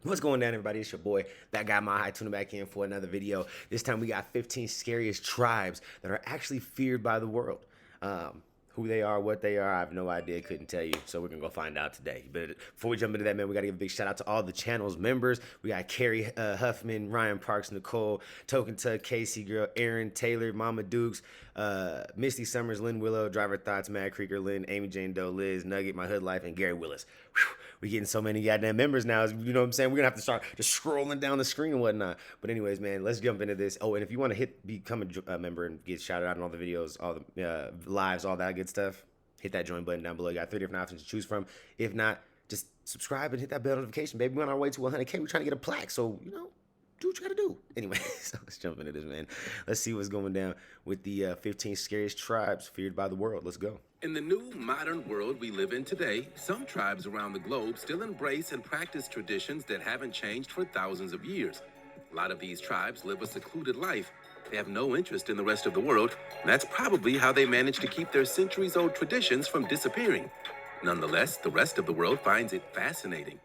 What's going on, everybody? It's your boy, That Guy Mile High, tuning back in for another video. This time we got 15 scariest tribes that are actually feared by the world. Who they are, what they are, I have no idea, couldn't tell you. So we're gonna go find out today. But before we jump into that, man, we gotta give a big shout out to all the channel's members. We got Carrie Huffman, Ryan Parks, Nicole, Token Tug, Casey Girl, Aaron, Taylor, Mama Dukes, Misty Summers, Lynn Willow, Driver Thoughts, Mad Creeker, Lynn, Amy Jane Doe, Liz, Nugget, My Hood Life, and Gary Willis. Whew. We're getting so many goddamn members now. You know what I'm saying? We're gonna have to start just scrolling down the screen and whatnot. But anyways, man, let's jump into this. Oh, and if you want to become a member and get shouted out in all the videos, all the lives, all that good stuff, hit that join button down below. You got 3 different options to choose from. If not, just subscribe and hit that bell notification, baby. We're on our way to 100K. We're trying to get a plaque, so do what you gotta do. Anyway, so let's jump into this, man. Let's see what's going down with the 15 scariest tribes feared by the world. Let's go. In the new modern world we live in today, some tribes around the globe still embrace and practice traditions that haven't changed for thousands of years. A lot of these tribes live a secluded life. They have no interest in the rest of the world, and that's probably how they manage to keep their centuries-old traditions from disappearing. Nonetheless, the rest of the world finds it fascinating.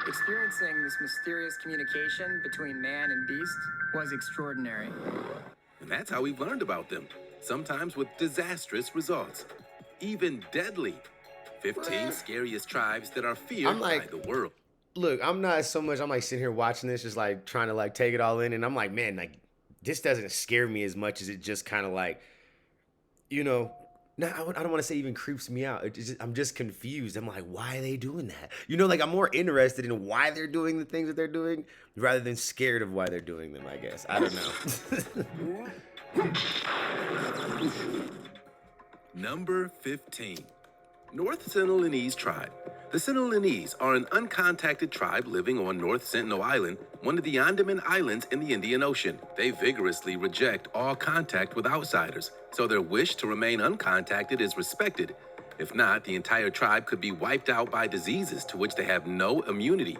Experiencing this mysterious communication between man and beast was extraordinary. And that's how we've learned about them, sometimes with disastrous results. Even deadly. 15 scariest tribes that are feared by the world. Look, I'm not so much, I'm like sitting here watching this, just like trying to like take it all in, and I'm like, man, like this doesn't scare me as much as it just kind of like, no, I don't want to say even creeps me out. I'm just confused. I'm like, why are they doing that? Like I'm more interested in why they're doing the things that they're doing rather than scared of why they're doing them, I guess. I don't know. Number 15. North Sentinelese Tribe. The Sentinelese are an uncontacted tribe living on North Sentinel Island, one of the Andaman Islands in the Indian Ocean. They vigorously reject all contact with outsiders, so their wish to remain uncontacted is respected. If not, the entire tribe could be wiped out by diseases to which they have no immunity.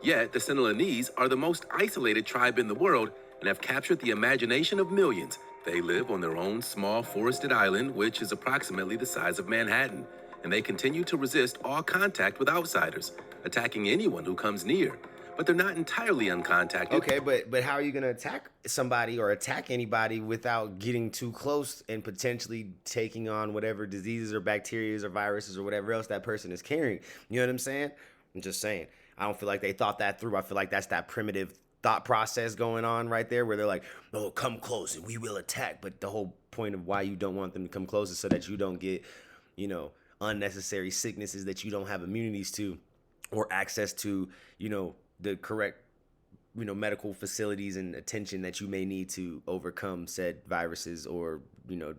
Yet, the Sentinelese are the most isolated tribe in the world and have captured the imagination of millions. They live on their own small forested island, which is approximately the size of Manhattan, and they continue to resist all contact with outsiders, attacking anyone who comes near. But they're not entirely uncontacted. Okay, but how are you going to attack somebody or attack anybody without getting too close and potentially taking on whatever diseases or bacteria or viruses or whatever else that person is carrying? You know what I'm saying? I'm just saying. I don't feel like they thought that through. I feel like that's that primitive thought process going on right there where they're like, oh, come close and we will attack. But the whole point of why you don't want them to come close is so that you don't get, unnecessary sicknesses that you don't have immunities to or access to, the correct, medical facilities and attention that you may need to overcome said viruses or,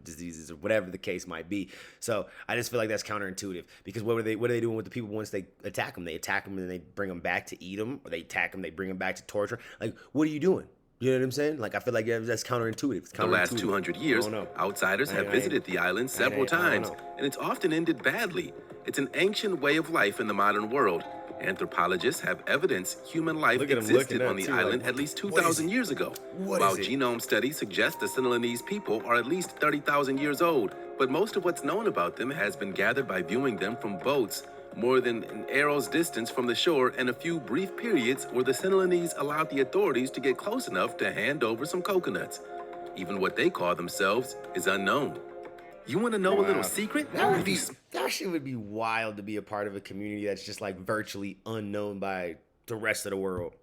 diseases or whatever the case might be. So I just feel like that's counterintuitive because what are they doing with the people once they attack them? They attack them and then they bring them back to eat them, or they attack them, they bring them back to torture. Like, what are you doing? You know what I'm saying? Like, I feel like that's counterintuitive. It's counterintuitive. The last 200 years, outsiders have visited the island several times, and it's often ended badly. It's an ancient way of life in the modern world. Anthropologists have evidence human life existed on the island at least 2,000 years ago, while genome studies suggest the Sentinelese people are at least 30,000 years old. But most of what's known about them has been gathered by viewing them from boats, more than an arrow's distance from the shore, and a few brief periods where the Sentinelese allowed the authorities to get close enough to hand over some coconuts. Even what they call themselves is unknown. You want to know a little secret? That shit would be wild to be a part of a community that's just like virtually unknown by the rest of the world.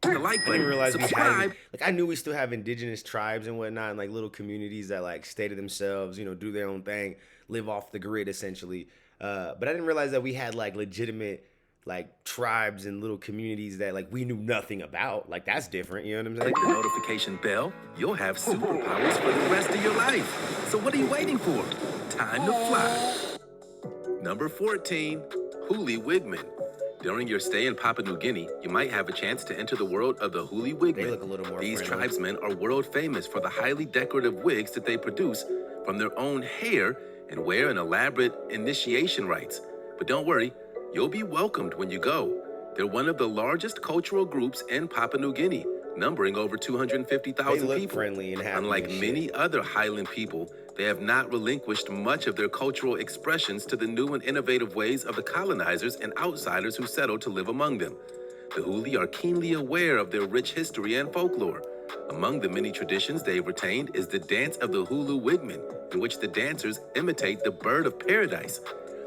The like button, I didn't realize subscribe. I knew we still have indigenous tribes and whatnot, and like little communities that like stay to themselves, do their own thing, live off the grid essentially. But I didn't realize that we had like legitimate like tribes and little communities that like we knew nothing about. Like that's different, you know what I'm saying? Click the notification bell. You'll have superpowers for the rest of your life. So what are you waiting for? Time to fly. Number 14, Huli Wigman. During your stay in Papua New Guinea, you might have a chance to enter the world of the Huli Wigman. They look a little more These friendly. tribesmen are world famous for the highly decorative wigs that they produce from their own hair and wear an elaborate initiation rites. But don't worry, you'll be welcomed when you go. They're one of the largest cultural groups in Papua New Guinea, numbering over 250,000 people. Friendly and happy. Unlike many other highland people, they have not relinquished much of their cultural expressions to the new and innovative ways of the colonizers and outsiders who settled to live among them. The Huli are keenly aware of their rich history and folklore. Among the many traditions they've retained is the dance of the Huli Wigman, in which the dancers imitate the bird of paradise.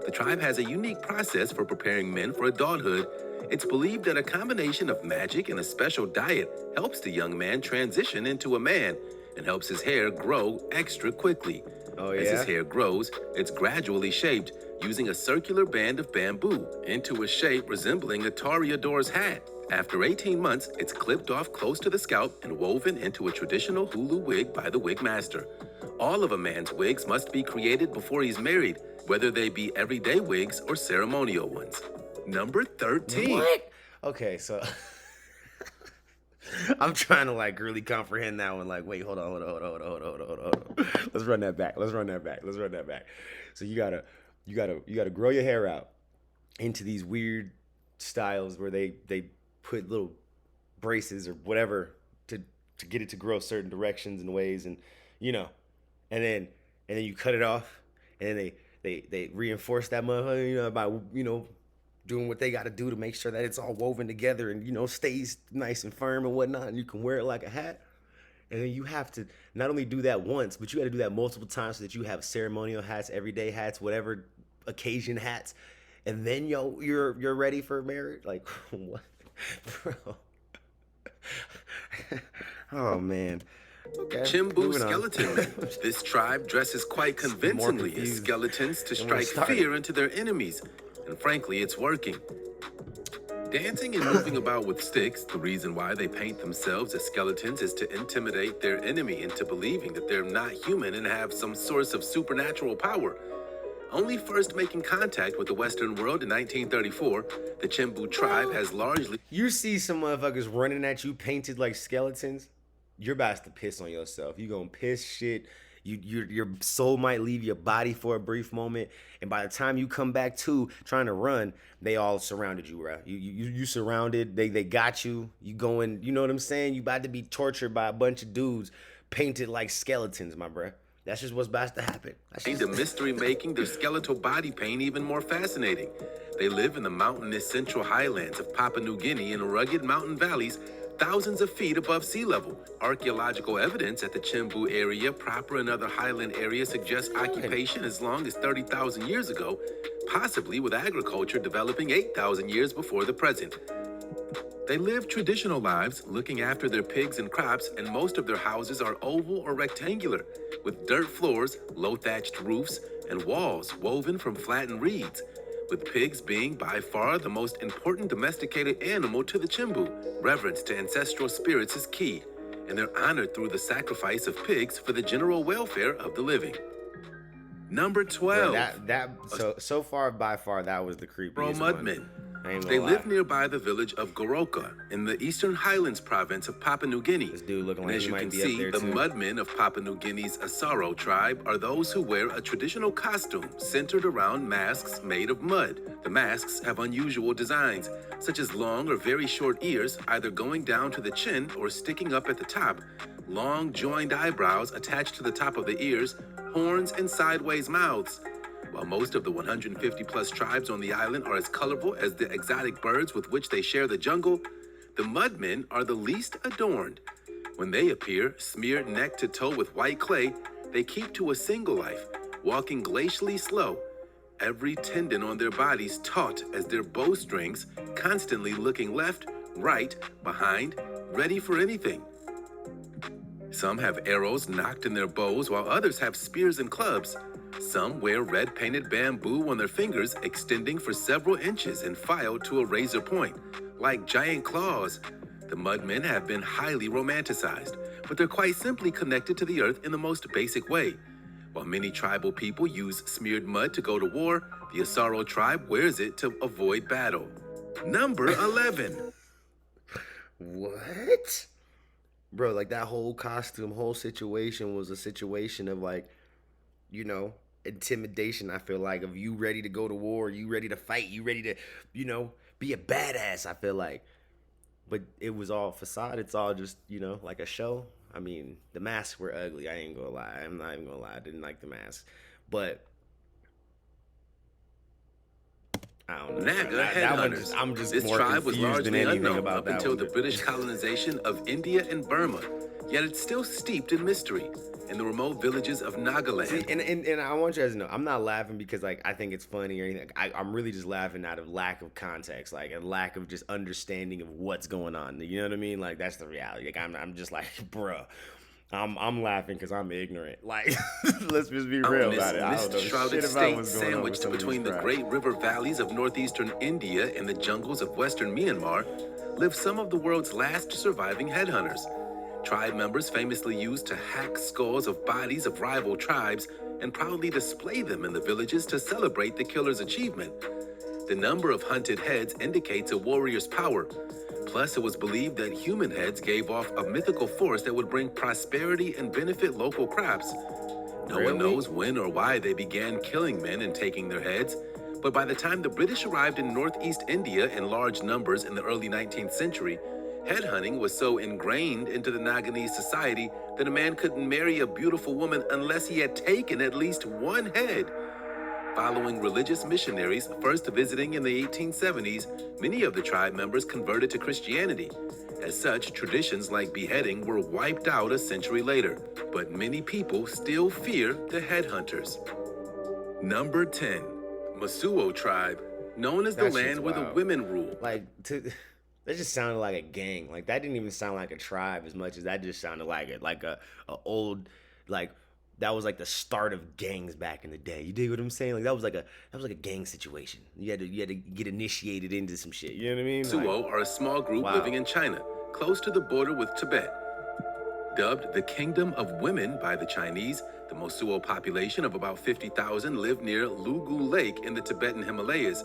The tribe has a unique process for preparing men for adulthood. It's believed that a combination of magic and a special diet helps the young man transition into a man and helps his hair grow extra quickly. Oh, As his yeah? hair grows, it's gradually shaped using a circular band of bamboo into a shape resembling a toreador's hat. After 18 months, it's clipped off close to the scalp and woven into a traditional Hulu wig by the wig master. All of a man's wigs must be created before he's married, whether they be everyday wigs or ceremonial ones. Number 13. What? Okay, so I'm trying to like really comprehend that one. Like, wait, hold on. Let's run that back. So you gotta grow your hair out into these weird styles where they put little braces or whatever to get it to grow certain directions and ways, and and then you cut it off, and then they reinforce that motherfucker, by doing what they got to do to make sure that it's all woven together and stays nice and firm and whatnot, and you can wear it like a hat. And then you have to not only do that once, but you got to do that multiple times so that you have ceremonial hats, everyday hats, whatever occasion hats, and then you're ready for marriage. Like, what, bro? Oh man. Okay. Chimbu moving on. skeleton men. This tribe dresses quite convincingly as confused skeletons to than when I strike started. fear into their enemies. And frankly, it's working. Dancing and moving about with sticks, the reason why they paint themselves as skeletons is to intimidate their enemy into believing that they're not human and have some source of supernatural power. Only first making contact with the Western world in 1934, the Chimbu tribe has largely You see some motherfuckers running at you painted like skeletons, you're about to piss on yourself. You gonna piss shit. Your soul might leave your body for a brief moment, and by the time you come back to trying to run, they all surrounded you, bro. You surrounded. They got you. You going. You know what I'm saying? You about to be tortured by a bunch of dudes painted like skeletons, my bro. That's just what's about to happen. That's just, the mystery making their skeletal body paint even more fascinating. They live in the mountainous central highlands of Papua New Guinea in rugged mountain valleys thousands of feet above sea level. Archaeological evidence at the Chimbu area proper and other highland areas suggests occupation as long as 30,000 years ago, possibly with agriculture developing 8,000 years before the present. They live traditional lives, looking after their pigs and crops, and most of their houses are oval or rectangular, with dirt floors, low thatched roofs, and walls woven from flattened reeds, with pigs being by far the most important domesticated animal to the Chimbu. Reverence to ancestral spirits is key, and they're honored through the sacrifice of pigs for the general welfare of the living. Number 12. So far by far that was the creepiest one. Mudmen. I ain't gonna They lie. live nearby the village of Goroka in the Eastern Highlands province of Papua New Guinea. This dude looking And like as he you might can be up see, there the too. Mudmen of Papua New Guinea's Asaro tribe are those who wear a traditional costume centered around masks made of mud. The masks have unusual designs, such as long or very short ears, either going down to the chin or sticking up at the top, long joined eyebrows attached to the top of the ears, horns, and sideways mouths. While most of the 150 plus tribes on the island are as colorful as the exotic birds with which they share the jungle, the Mudmen are the least adorned. When they appear, smeared neck to toe with white clay, they keep to a single life, walking glacially slow, every tendon on their bodies taut as their bowstrings, constantly looking left, right, behind, ready for anything. Some have arrows knocked in their bows, while others have spears and clubs. Some wear red painted bamboo on their fingers, extending for several inches and filed to a razor point, like giant claws. The Mudmen have been highly romanticized, but they're quite simply connected to the earth in the most basic way. While many tribal people use smeared mud to go to war, the Asaro tribe wears it to avoid battle. Number 11. What? Bro, like that whole costume, whole situation was a situation of like, intimidation, I feel like, of you ready to go to war, you ready to fight, you ready to, be a badass, I feel like. But it was all facade. It's all just, like a show. I mean, the masks were ugly. I ain't gonna lie. I'm not even gonna lie. I didn't like the masks. But I don't know. Naga That one headhunters. I'm just This more tribe was confused than largely anything unknown about up that until one. the British colonization of India and Burma, yet it's still steeped in mystery in the remote villages of Nagaland. See, and I want you guys to know, I'm not laughing because like I think it's funny or anything. I'm really just laughing out of lack of context, like a lack of just understanding of what's going on. You know what I mean? Like that's the reality. Like I'm just like, bruh. I'm laughing because I'm ignorant. Like, let's just be real about it. I don't know Mist-shrouded shit about state what's going on with sandwiched some of between these the tribes. great river valleys of northeastern India and the jungles of western Myanmar live some of the world's last surviving headhunters. Tribe members famously used to hack skulls of bodies of rival tribes and proudly display them in the villages to celebrate the killer's achievement. The number of hunted heads indicates a warrior's power. Plus, it was believed that human heads gave off a mythical force that would bring prosperity and benefit local crops. No one knows when or why they began killing men and taking their heads, but by the time the British arrived in northeast India in large numbers in the early 19th century, headhunting was so ingrained into the Naganese society that a man couldn't marry a beautiful woman unless he had taken at least one head. Following religious missionaries first visiting in the 1870s, many of the tribe members converted to Christianity. As such, traditions like beheading were wiped out a century later, but many people still fear the headhunters. Number 10, Masuo Tribe, known as the That land shit's where the wild. women rule. Like, that just sounded like a gang. Like that didn't even sound like a tribe as much as that just sounded like a old, like that was like the start of gangs back in the day. You dig what I'm saying? Like that was like a gang situation. You had to get initiated into some shit. You know what I mean? Masuo are a small group wow. living in China, close to the border with Tibet. Dubbed the Kingdom of Women by the Chinese, the Masuo population of about 50,000 live near Lugu Lake in the Tibetan Himalayas.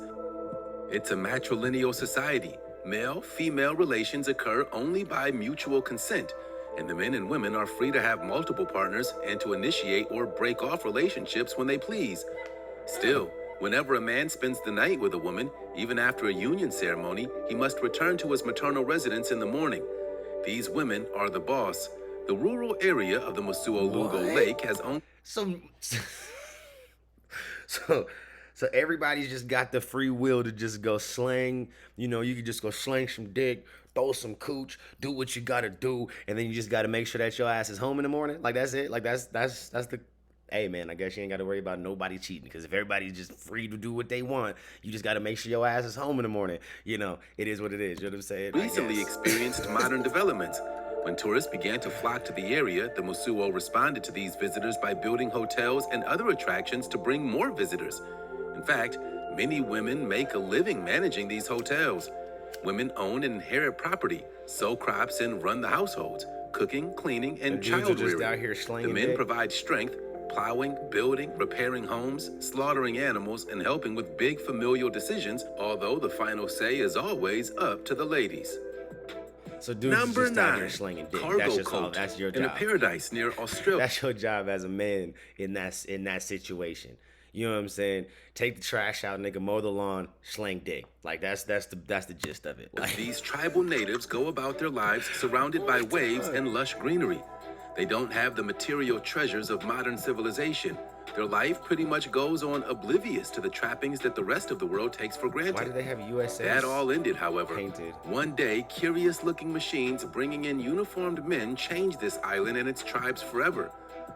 It's a matrilineal society. Male-female relations occur only by mutual consent, and the men and women are free to have multiple partners and to initiate or break off relationships when they please. Still, whenever a man spends the night with a woman, even after a union ceremony, he must return to his maternal residence in the morning. These women are the boss. The rural area of the Masuo Lugu Lake has only... So everybody's just got the free will to just go slang. You know, you can just go slang some dick, throw some cooch, do what you gotta do, and then you just gotta make sure that your ass is home in the morning. Like that's it. Like that's the. Hey man, I guess you ain't gotta worry about nobody cheating because if everybody's just free to do what they want, you just gotta make sure your ass is home in the morning. You know, it is what it is. You know what I'm saying? Recently experienced modern developments. When tourists began to flock to the area, the Masuo responded to these visitors by building hotels and other attractions to bring more visitors. In fact, many women make a living managing these hotels. Women own and inherit property, sow crops, and run the households, cooking, cleaning, and child rearing. The men provide strength, plowing, building, repairing homes, slaughtering animals, and helping with big familial decisions, although the final say is always up to the ladies. So dudes Number just out here 9, slinging dick. cargo That's just cult that's your in a job. paradise near Australia. That's your job as a man in that situation. You know what I'm saying? Take the trash out, nigga, mow the lawn, slang dick. Like that's the gist of it. Like These tribal natives go about their lives surrounded by waves and lush greenery. They don't have the material treasures of modern civilization. Their life pretty much goes on oblivious to the trappings that the rest of the world takes for granted. why do they have USA? That all ended, however. Painted. One day, curious-looking machines bringing in uniformed men changed this island and its tribes forever.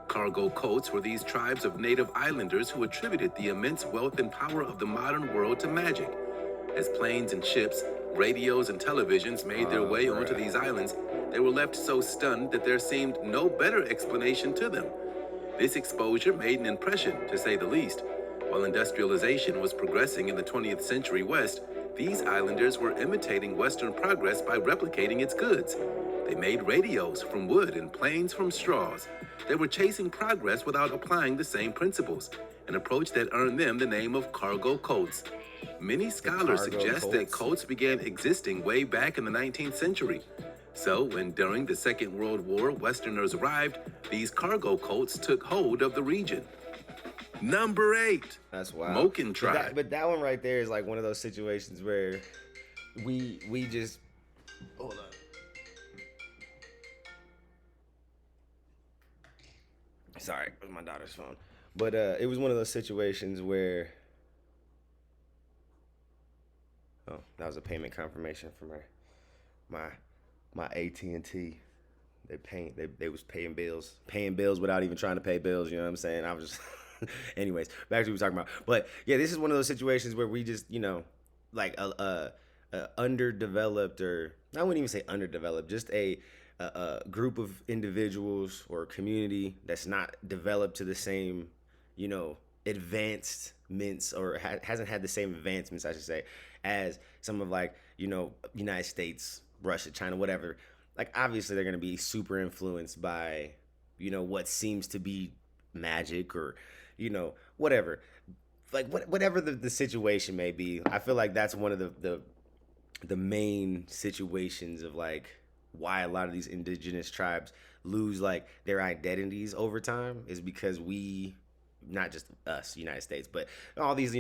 Cargo cults were these tribes of native islanders who attributed the immense wealth and power of the modern world to magic. As planes and ships, radios and televisions made their way onto these islands, they were left so stunned that there seemed no better explanation to them. This exposure made an impression, to say the least. While industrialization was progressing in the 20th century West, these islanders were imitating Western progress by replicating its goods. They made radios from wood and planes from straws. They were chasing progress without applying the same principles, an approach that earned them the name of cargo cults. Many scholars suggest that cults began existing way back in the 19th century. So, when during the Second World War Westerners arrived, these cargo cults took hold of the region. Number 8. That's wild. Mongolian Tribe. But that one right there is like one of those situations where we just hold on. Sorry, it was my daughter's phone. But it was one of those situations where Oh, that was a payment confirmation from my AT&T. They was paying bills without even trying to pay bills. You know what I'm saying? I was just, anyways, back to what we were talking about. But yeah, this is one of those situations where we just, like a underdeveloped, or I wouldn't even say underdeveloped, just a group of individuals or community that's not developed to the same, advancements, or hasn't had the same advancements, I should say, as some of, like, United States, Russia, China, whatever. Like, obviously they're going to be super influenced by, what seems to be magic, or, whatever. Like, whatever the situation may be. I feel like that's one of the main situations of, like, why a lot of these indigenous tribes lose, like, their identities over time, is because we, not just us, United States, but all these,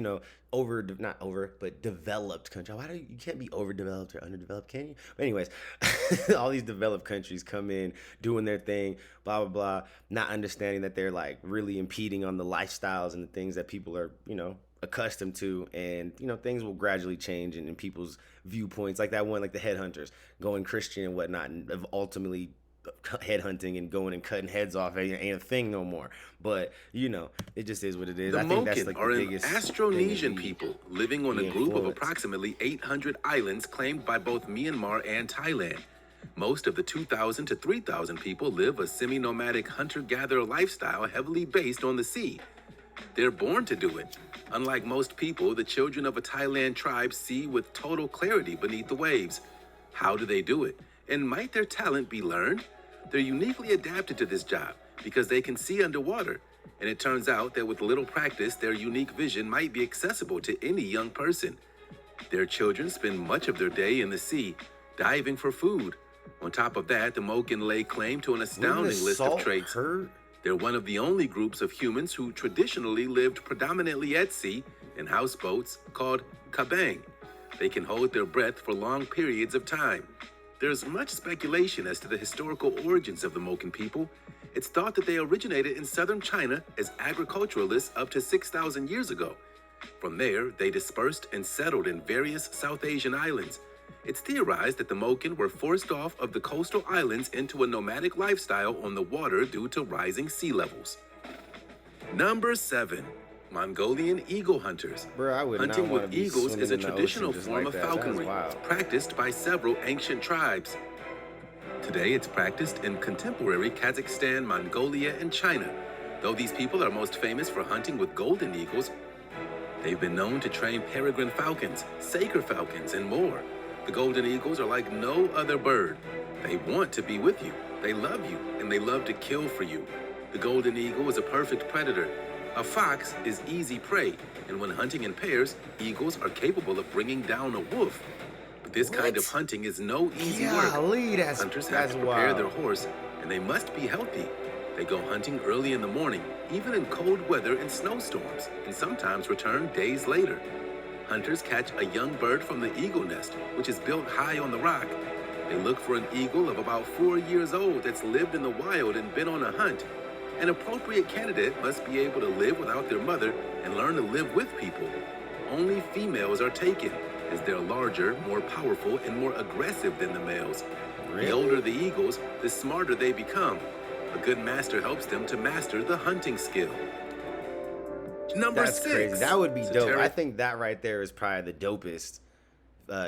but developed countries. You can't be overdeveloped or underdeveloped, can you? But anyways, all these developed countries come in, doing their thing, blah, blah, blah, not understanding that they're, like, really impeding on the lifestyles and the things that people are, accustomed to. And, things will gradually change, and in people's viewpoints, like that one, like the headhunters going Christian and whatnot, and ultimately headhunting and going and cutting heads off ain't a thing no more. But it just is what it is. The I think that's Moken like are the an biggest Austronesian people living on a group of influence. approximately 800 islands claimed by both Myanmar and Thailand. Most of the 2,000 to 3,000 people live a semi-nomadic hunter-gatherer lifestyle heavily based on the sea. They're born to do it. Unlike most people, the children of a Thailand tribe see with total clarity beneath the waves. How do they do it? And might their talent be learned? They're uniquely adapted to this job because they can see underwater. And it turns out that with little practice, their unique vision might be accessible to any young person. Their children spend much of their day in the sea, diving for food. On top of that, the Moken lay claim to an astounding list of traits. They're one of the only groups of humans who traditionally lived predominantly at sea in houseboats called kabang. They can hold their breath for long periods of time. There's much speculation as to the historical origins of the Moken people. It's thought that they originated in southern China as agriculturalists up to 6,000 years ago. From there, they dispersed and settled in various South Asian islands. It's theorized that the Moken were forced off of the coastal islands into a nomadic lifestyle on the water due to rising sea levels. Number 7. Mongolian eagle hunters. Bro, I would not Hunting wanna with be eagles swimming is a in the traditional ocean just form like of that. That is falconry, wild. practiced by several ancient tribes. Today, it's practiced in contemporary Kazakhstan, Mongolia, and China. Though these people are most famous for hunting with golden eagles, they've been known to train peregrine falcons, saker falcons, and more. The golden eagles are like no other bird. They want to be with you, they love you, and they love to kill for you. The golden eagle is a perfect predator. A fox is easy prey, and when hunting in pairs, eagles are capable of bringing down a wolf. But this kind of hunting is no easy work. Golly, Hunters have to prepare their horse, and they must be healthy. They go hunting early in the morning, even in cold weather and snowstorms, and sometimes return days later. Hunters catch a young bird from the eagle nest, which is built high on the rock. They look for an eagle of about 4 years old that's lived in the wild and been on a hunt. An appropriate candidate must be able to live without their mother and learn to live with people. Only females are taken, as they're larger, more powerful, and more aggressive than the males. The older the eagles, the smarter they become. A good master helps them to master the hunting skill. Number That's 6. crazy. That would be dope. Satiric I think that right there is probably the dopest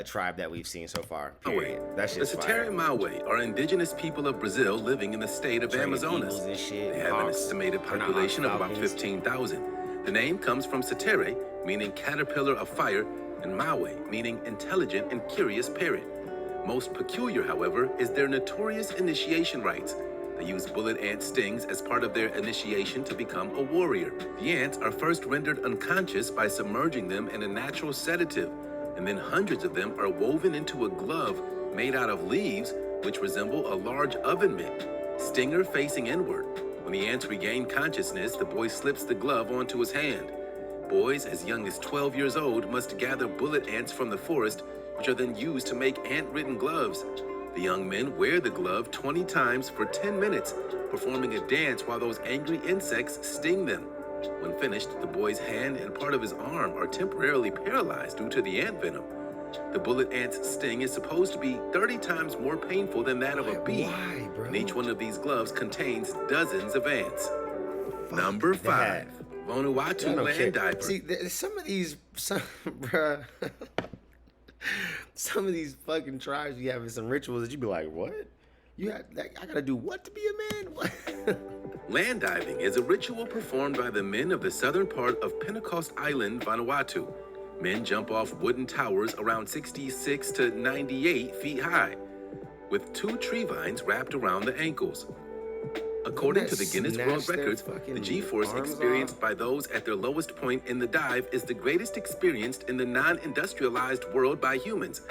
tribe that we've seen so far. Period. That The shit's fire. Satiric Maui are indigenous people of Brazil living in the state of Training Amazonas. eagles and shit, They have an hawks. estimated Or not population hawks, of about falcons. 15,000. The name comes from Satere, meaning caterpillar of fire, and Maui, meaning intelligent and curious parrot. Most peculiar, however, is their notorious initiation rites. They use bullet ant stings as part of their initiation to become a warrior. The ants are first rendered unconscious by submerging them in a natural sedative, and then hundreds of them are woven into a glove made out of leaves, which resemble a large oven mitt, stinger facing inward. When the ants regain consciousness, the boy slips the glove onto his hand. Boys as young as 12 years old must gather bullet ants from the forest, which are then used to make ant-ridden gloves. The young men wear the glove 20 times for 10 minutes, performing a dance while those angry insects sting them. When finished, the boy's hand and part of his arm are temporarily paralyzed due to the ant venom. The bullet ant's sting is supposed to be 30 times more painful than that of a bee. Why, bro? And each one of these gloves contains dozens of ants. Number 5, that. Vanuatu land diver. See, some of these fucking tribes you having some rituals that you be like, what? I gotta do what to be a man? What? Land diving is a ritual performed by the men of the southern part of Pentecost Island, Vanuatu. Men jump off wooden towers around 66 to 98 feet high, with 2 tree vines wrapped around the ankles. According to the Guinness World Records, the G-force experienced by those at their lowest point in the dive is the greatest experienced in the non-industrialized world by humans.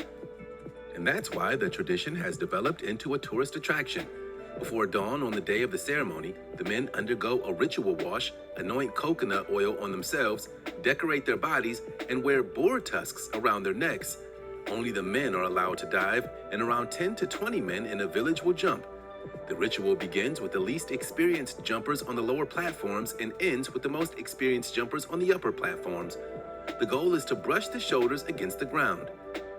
And that's why the tradition has developed into a tourist attraction. Before dawn on the day of the ceremony, the men undergo a ritual wash, anoint coconut oil on themselves, decorate their bodies, and wear boar tusks around their necks. Only the men are allowed to dive, and around 10 to 20 men in a village will jump. The ritual begins with the least experienced jumpers on the lower platforms and ends with the most experienced jumpers on the upper platforms. The goal is to brush the shoulders against the ground.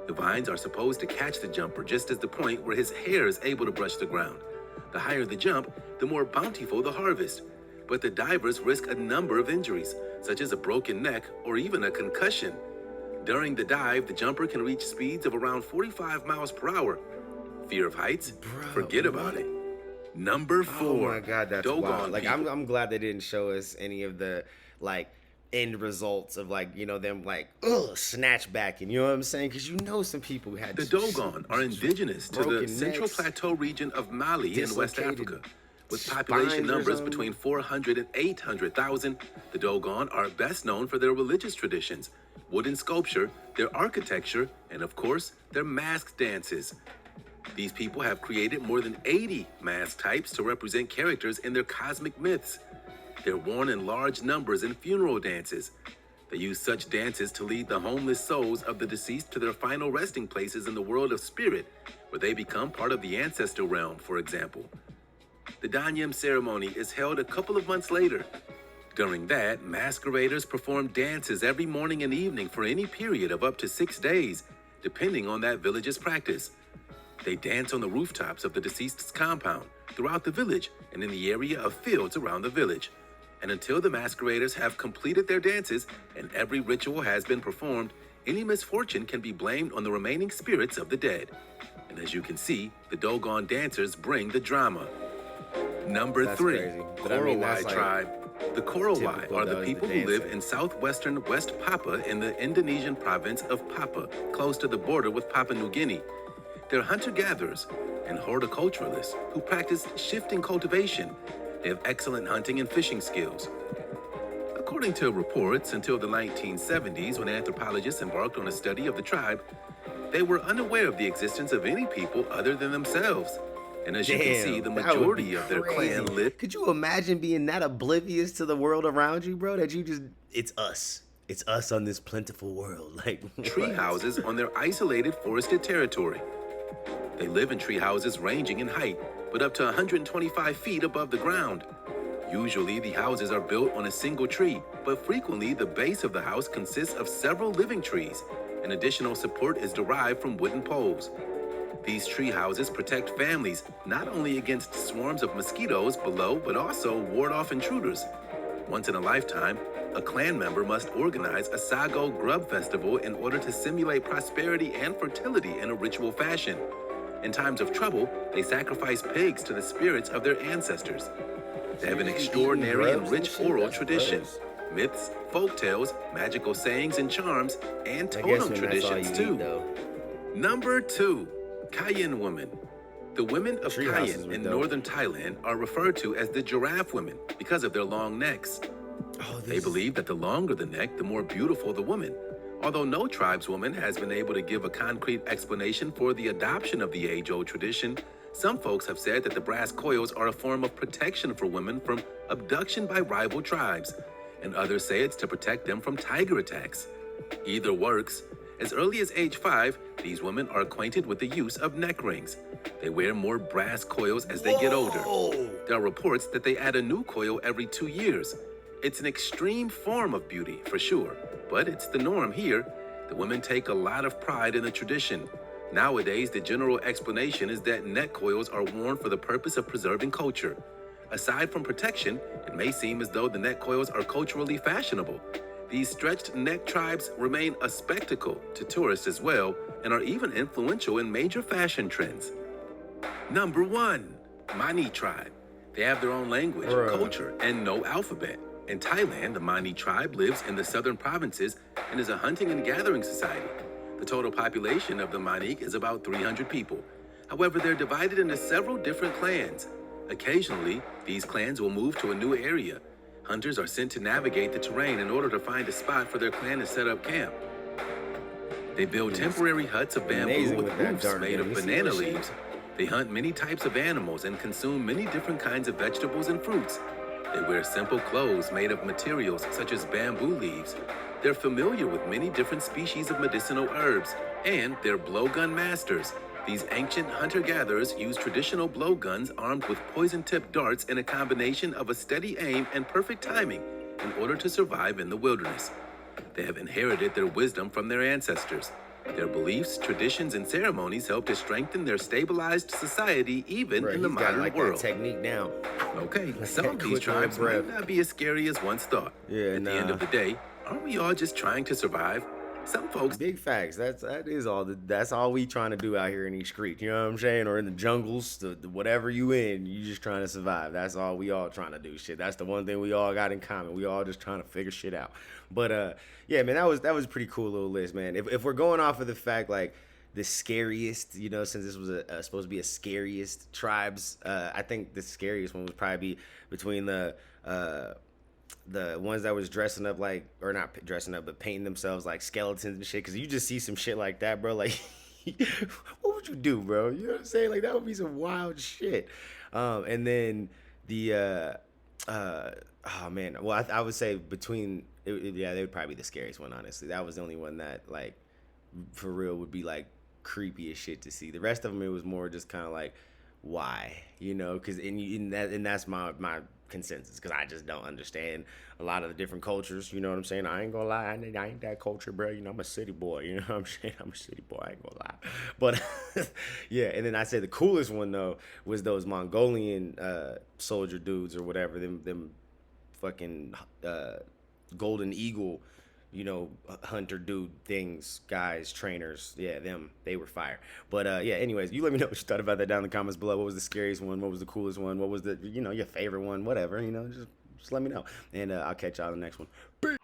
The vines are supposed to catch the jumper just at the point where his hair is able to brush the ground. The higher the jump, the more bountiful the harvest. But the divers risk a number of injuries, such as a broken neck or even a concussion. During the dive, the jumper can reach speeds of around 45 miles per hour. Fear of heights? Forget about it. Number 4. Oh my God, that's Dogon wild. Like, people. I'm glad they didn't show us any of the, like, end results of, like, them, like, snatch backing. You know what I'm saying? Because some people had The Dogon are indigenous to the broken Central necks, Plateau region of Mali in West dislocated Africa. With population spines or numbers something. between 400 and 800,000, the Dogon are best known for their religious traditions, wooden sculpture, their architecture, and of course, their mask dances. These people have created more than 80 mask types to represent characters in their cosmic myths. They're worn in large numbers in funeral dances. They use such dances to lead the homeless souls of the deceased to their final resting places in the world of spirit, where they become part of the ancestor realm, for example. The Danyem ceremony is held a couple of months later. During that, masqueraders perform dances every morning and evening for any period of up to 6 days, depending on that village's practice. They dance on the rooftops of the deceased's compound, throughout the village, and in the area of fields around the village. And until the masqueraders have completed their dances and every ritual has been performed, any misfortune can be blamed on the remaining spirits of the dead. And as you can see, the Dogon dancers bring the drama. Number That's 3, crazy. But I mean, that's Korowai like Tribe. The Korowai typical, are though, the is people the who live dancing. in southwestern West Papua in the Indonesian province of Papua, close to the border with Papua New Guinea. They're hunter-gatherers and horticulturalists who practice shifting cultivation. They have excellent hunting and fishing skills. According to reports, until the 1970s, when anthropologists embarked on a study of the tribe, they were unaware of the existence of any people other than themselves. And as you can see, the that would majority be of their crazy. clan lived. Could you imagine being that oblivious to the world around you, bro? That it's us. It's us on this plentiful world. Like, Tree what? houses on their isolated forested territory. They live in tree houses ranging in height, but up to 125 feet above the ground. Usually, the houses are built on a single tree, but frequently the base of the house consists of several living trees, and additional support is derived from wooden poles. These tree houses protect families not only against swarms of mosquitoes below, but also ward off intruders. Once in a lifetime, a clan member must organize a Sago grub festival in order to simulate prosperity and fertility in a ritual fashion. In times of trouble, they sacrifice pigs to the spirits of their ancestors. They have an extraordinary and rich oral tradition. Myths, folktales, magical sayings and charms, and totem traditions too. Number 2, Cayenne Woman. The women of Tree houses Cayenne were in dope. northern Thailand are referred to as the giraffe women because of their long necks. They believe that the longer the neck, the more beautiful the woman. Although no tribeswoman has been able to give a concrete explanation for the adoption of the age-old tradition, some folks have said that the brass coils are a form of protection for women from abduction by rival tribes, and others say it's to protect them from tiger attacks. Either works. As early as age 5, these women are acquainted with the use of neck rings. They wear more brass coils as they get older. There are reports that they add a new coil every 2 years. It's an extreme form of beauty, for sure, but it's the norm here. The women take a lot of pride in the tradition. Nowadays, the general explanation is that neck coils are worn for the purpose of preserving culture. Aside from protection, it may seem as though the neck coils are culturally fashionable. These stretched neck tribes remain a spectacle to tourists as well and are even influential in major fashion trends. Number 1, Monique Tribe. They have their own language, culture, and no alphabet. In Thailand, the Monique Tribe lives in the southern provinces and is a hunting and gathering society. The total population of the Monique is about 300 people. However, they're divided into several different clans. Occasionally, these clans will move to a new area. Hunters are sent to navigate the terrain in order to find a spot for their clan to set up camp. They build temporary huts of bamboo with roofs made of banana leaves. They hunt many types of animals and consume many different kinds of vegetables and fruits. They wear simple clothes made of materials such as bamboo leaves. They're familiar with many different species of medicinal herbs, and they're blowgun masters. These ancient hunter-gatherers use traditional blowguns armed with poison-tipped darts in a combination of a steady aim and perfect timing in order to survive in the wilderness. They have inherited their wisdom from their ancestors. Their beliefs, traditions, and ceremonies help to strengthen their stabilized society even in the modern world. That technique now. Okay, some of these tribes might not be as scary as once thought. At the end of the day, aren't we all just trying to survive? Some folks. Big facts. That's all we trying to do out here in these streets. You know what I'm saying? Or in the jungles, the whatever you in, you just trying to survive. That's all we all trying to do. Shit. That's the one thing we all got in common. We all just trying to figure shit out. But yeah, man, that was a pretty cool little list, man. If we're going off of the fact like the scariest, you know, since this was supposed to be a scariest tribes, I think the scariest one would probably be between the ones that was dressing up like, or not dressing up, but painting themselves like skeletons and shit. Cause you just see some shit like that, bro. Like, what would you do, bro? You know what I'm saying? Like, that would be some wild shit. And then the, oh man, well, I would say between, yeah, they would probably be the scariest one, honestly. That was the only one that, like, for real would be like creepy as shit to see. The rest of them, it was more just kind of like, why, you know? Cause and that's my consensus, because I just don't understand a lot of the different cultures. You know what I'm saying? I ain't gonna lie, I ain't that culture, bro. You know, I'm a city boy. You know what I'm saying? I'm a city boy. I ain't gonna lie. But yeah, and then I say the coolest one though was those Mongolian soldier dudes or whatever. Them fucking golden eagle, you know, hunter dude things, guys, trainers. Yeah, they were fire. But yeah, anyways, you let me know what you thought about that down in the comments below. What was the scariest one? What was the coolest one? What was the, you know, your favorite one? Whatever, you know, just let me know. And I'll catch y'all in the next one. Peace.